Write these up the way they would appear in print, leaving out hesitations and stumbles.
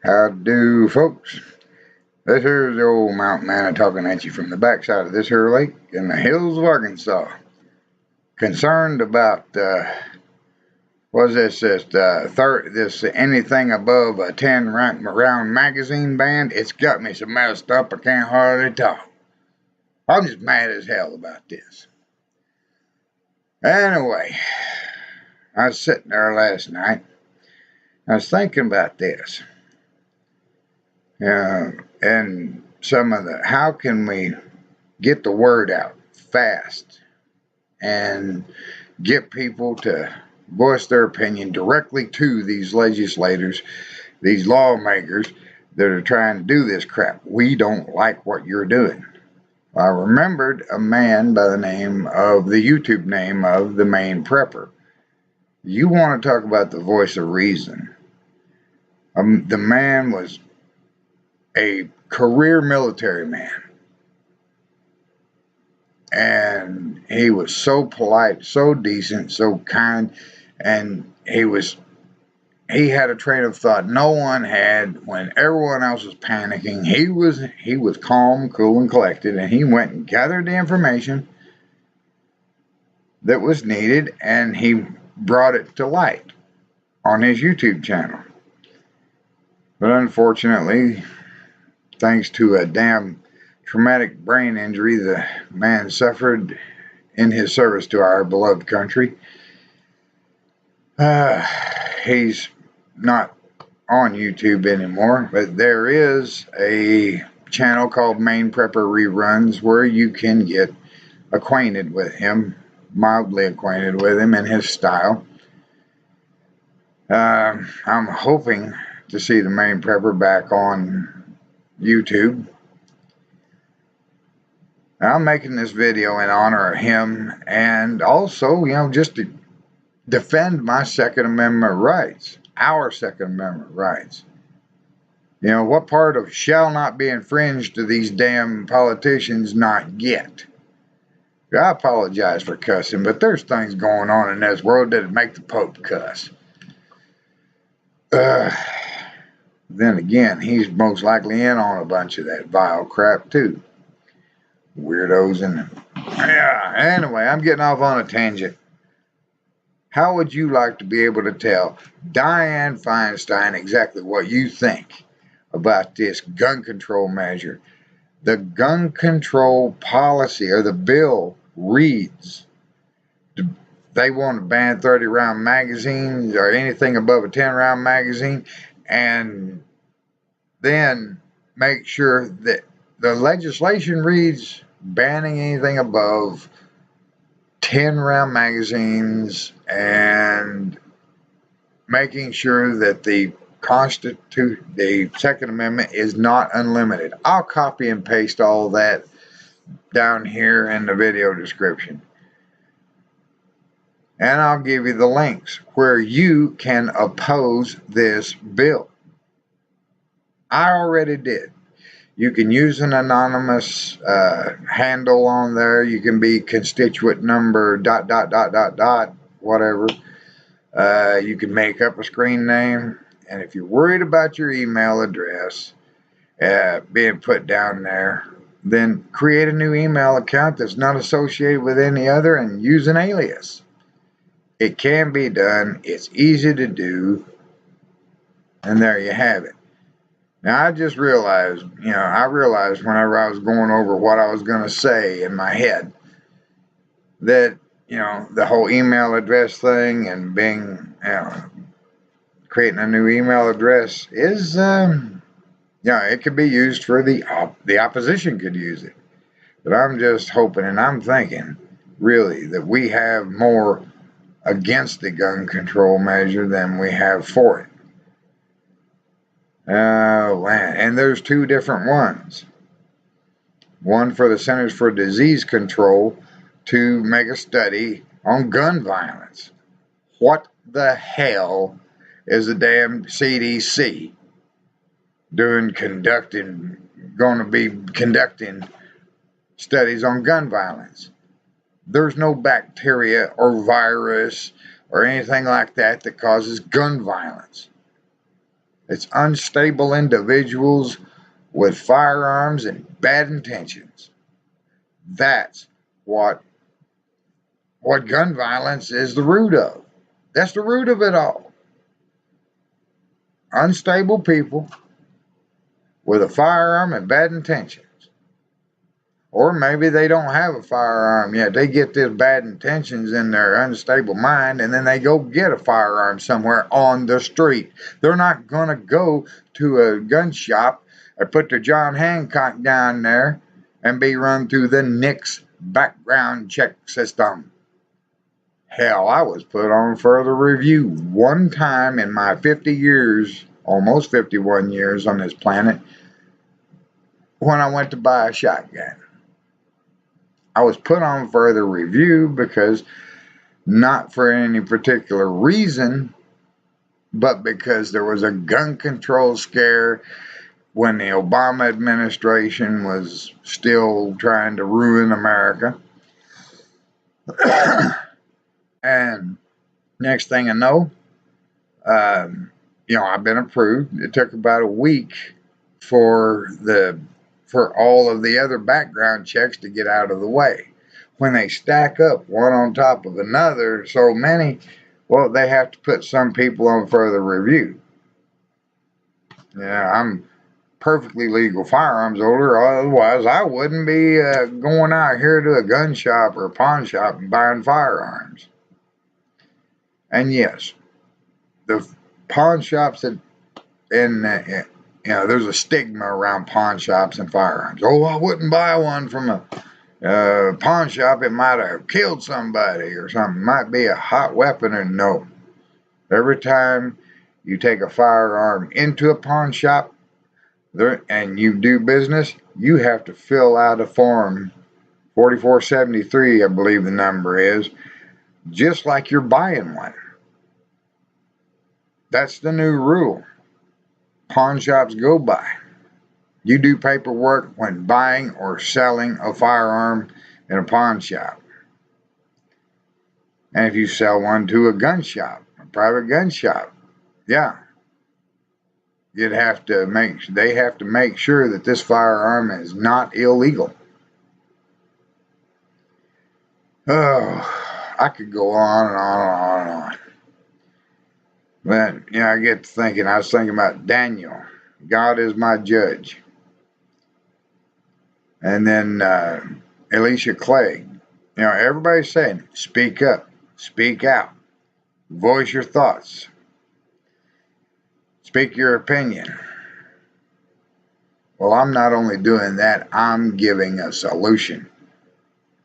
Howdy, folks. This here's the old mountain man talking at you from the backside of this here lake in the hills of Arkansas. Concerned about this anything above a 10 round magazine band. It's got me so messed up I can't hardly talk. I'm just mad as hell about this. Anyway, I was sitting there last night. I was thinking about this. And some of how can we get the word out fast and get people to voice their opinion directly to these legislators, these lawmakers that are trying to do this crap. We don't like what you're doing. I remembered a man by the name of the YouTube name of the MainePrepper. You want to talk about the voice of reason. The man was a career military man, and he was so polite, so decent, so kind, and he had a train of thought no one had when everyone else was panicking. He was calm, cool, and collected, and he went and gathered the information that was needed, and he brought it to light on his YouTube channel. But unfortunately, thanks to a damn traumatic brain injury the man suffered in his service to our beloved country, he's not on YouTube anymore. But there is a channel called MainePrepper Reruns where you can get acquainted with him, mildly acquainted with him and his style. I'm hoping to see the MainePrepper back on YouTube. I'm making this video in honor of him, and also, just to defend my Second Amendment rights, our Second Amendment rights. What part of shall not be infringed do these damn politicians not get? I apologize for cussing, but there's things going on in this world that make the Pope cuss. Then again, he's most likely in on a bunch of that vile crap too. Weirdos and anyway, I'm getting off on a tangent. How would you like to be able to tell Dianne Feinstein exactly what you think about this gun control measure? The gun control policy or the bill reads they want to ban 30-round magazines or anything above a 10-round magazine, and then make sure that the legislation reads banning anything above 10-round magazines and making sure that the Second Amendment is not unlimited. I'll copy and paste all that down here in the video description. And I'll give you the links where you can oppose this bill. I already did. You can use an anonymous handle on there. You can be constituent number ... whatever. You can make up a screen name. And if you're worried about your email address being put down there, then create a new email account that's not associated with any other and use an alias. It can be done. It's easy to do. And there you have it. Now, I just realized, I realized whenever I was going over what I was going to say in my head that, the whole email address thing and being, creating a new email address is, it could be used for the opposition could use it. But I'm just hoping and I'm thinking, really, that we have more against the gun control measure than we have for it. And there's two different ones. One for the Centers for Disease Control to make a study on gun violence. What the hell is the damn CDC going to be conducting studies on gun violence? There's no bacteria or virus or anything like that that causes gun violence. It's unstable individuals with firearms and bad intentions. That's what gun violence is the root of. That's the root of it all. Unstable people with a firearm and bad intentions. Or maybe they don't have a firearm yet. They get these bad intentions in their unstable mind, and then they go get a firearm somewhere on the street. They're not going to go to a gun shop and put their John Hancock down there and be run through the NICS background check system. Hell, I was put on further review one time in my 50 years, almost 51 years on this planet, when I went to buy a shotgun. I was put on further review because, not for any particular reason, but because there was a gun control scare when the Obama administration was still trying to ruin America. And next thing I know, I've been approved. It took about a week for all of the other background checks to get out of the way. When they stack up one on top of another, so many, well, they have to put some people on further review. Yeah, I'm perfectly legal firearms holder. Otherwise, I wouldn't be going out here to a gun shop or a pawn shop and buying firearms. And yes, the pawn shops that there's a stigma around pawn shops and firearms. Oh, I wouldn't buy one from a pawn shop. It might have killed somebody or something. It might be a hot weapon. And no, every time you take a firearm into a pawn shop and you do business, you have to fill out a form 4473, I believe the number is, just like you're buying one. That's the new rule pawn shops go by. You do paperwork when buying or selling a firearm in a pawn shop. And if you sell one to a gun shop, a private gun shop, yeah, they have to make sure that this firearm is not illegal. Oh, I could go on and on and on and on. But, I get to thinking, I was thinking about Daniel. God is my judge. And then Alicia Clay. Everybody's saying, speak up, speak out, voice your thoughts, speak your opinion. Well, I'm not only doing that, I'm giving a solution,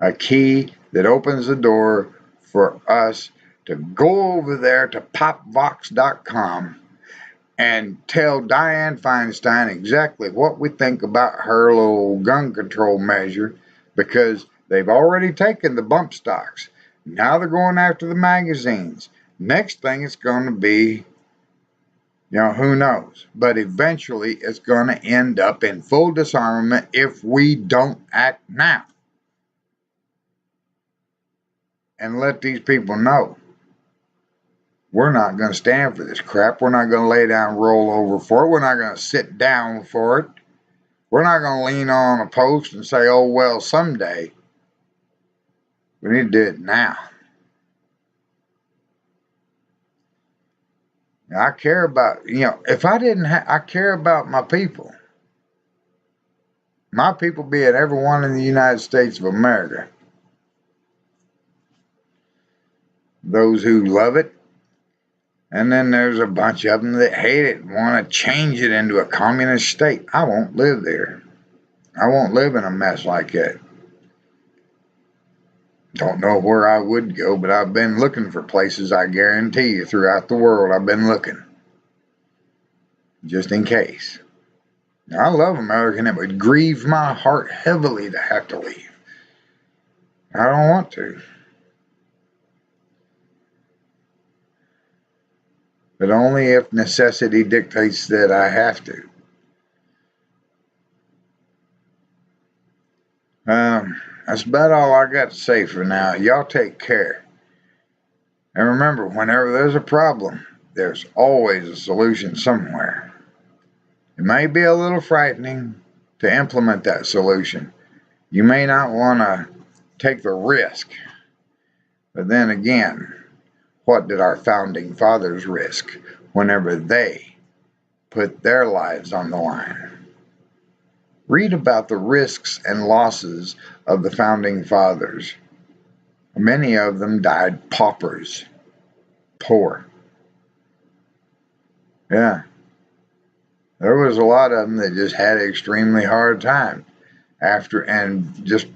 a key that opens the door for us to go over there to popvox.com and tell Dianne Feinstein exactly what we think about her little gun control measure, because they've already taken the bump stocks. Now they're going after the magazines. Next thing it's going to be, who knows? But eventually it's going to end up in full disarmament if we don't act now. And let these people know. We're not going to stand for this crap. We're not going to lay down and roll over for it. We're not going to sit down for it. We're not going to lean on a post and say, oh, well, someday. We need to do it now. I care about, if I didn't I care about my people. My people being everyone in the United States of America. Those who love it. And then there's a bunch of them that hate it and want to change it into a communist state. I won't live there. I won't live in a mess like that. Don't know where I would go, but I've been looking for places, I guarantee you, throughout the world. I've been looking. Just in case. I love America, and it would grieve my heart heavily to have to leave. I don't want to. But only if necessity dictates that I have to. That's about all I got to say for now. Y'all take care. And remember, whenever there's a problem, there's always a solution somewhere. It may be a little frightening to implement that solution. You may not want to take the risk. But then again, what did our founding fathers risk whenever they put their lives on the line? Read about the risks and losses of the founding fathers. Many of them died paupers, poor. Yeah, there was a lot of them that just had an extremely hard time after, and just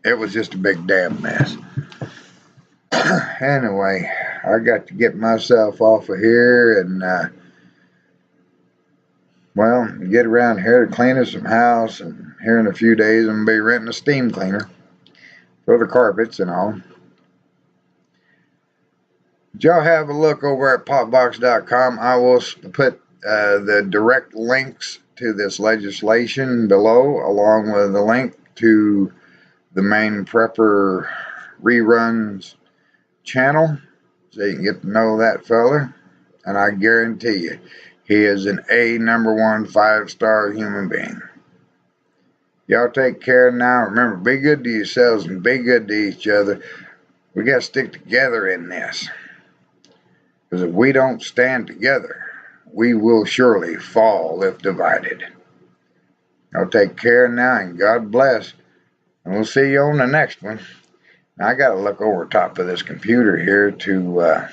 it was just a big damn mess. Anyway, I got to get myself off of here and well, get around here to cleaning some house, and here in a few days I'm gonna be renting a steam cleaner for the carpets and all. But y'all have a look over at popbox.com. I will put the direct links to this legislation below, along with the link to the MainePrepper reruns channel, so you can get to know that fella. And I guarantee you, he is an #1 5-star human being. Y'all take care now. Remember, be good to yourselves and be good to each other. We got to stick together in this. Because if we don't stand together, we will surely fall if divided. Y'all take care now, and God bless. And we'll see you on the next one. Now, I got to look over top of this computer here to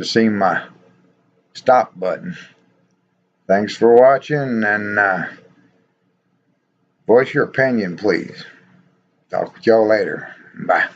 see my stop button. Thanks for watching, and voice your opinion, please. Talk with y'all later. Bye.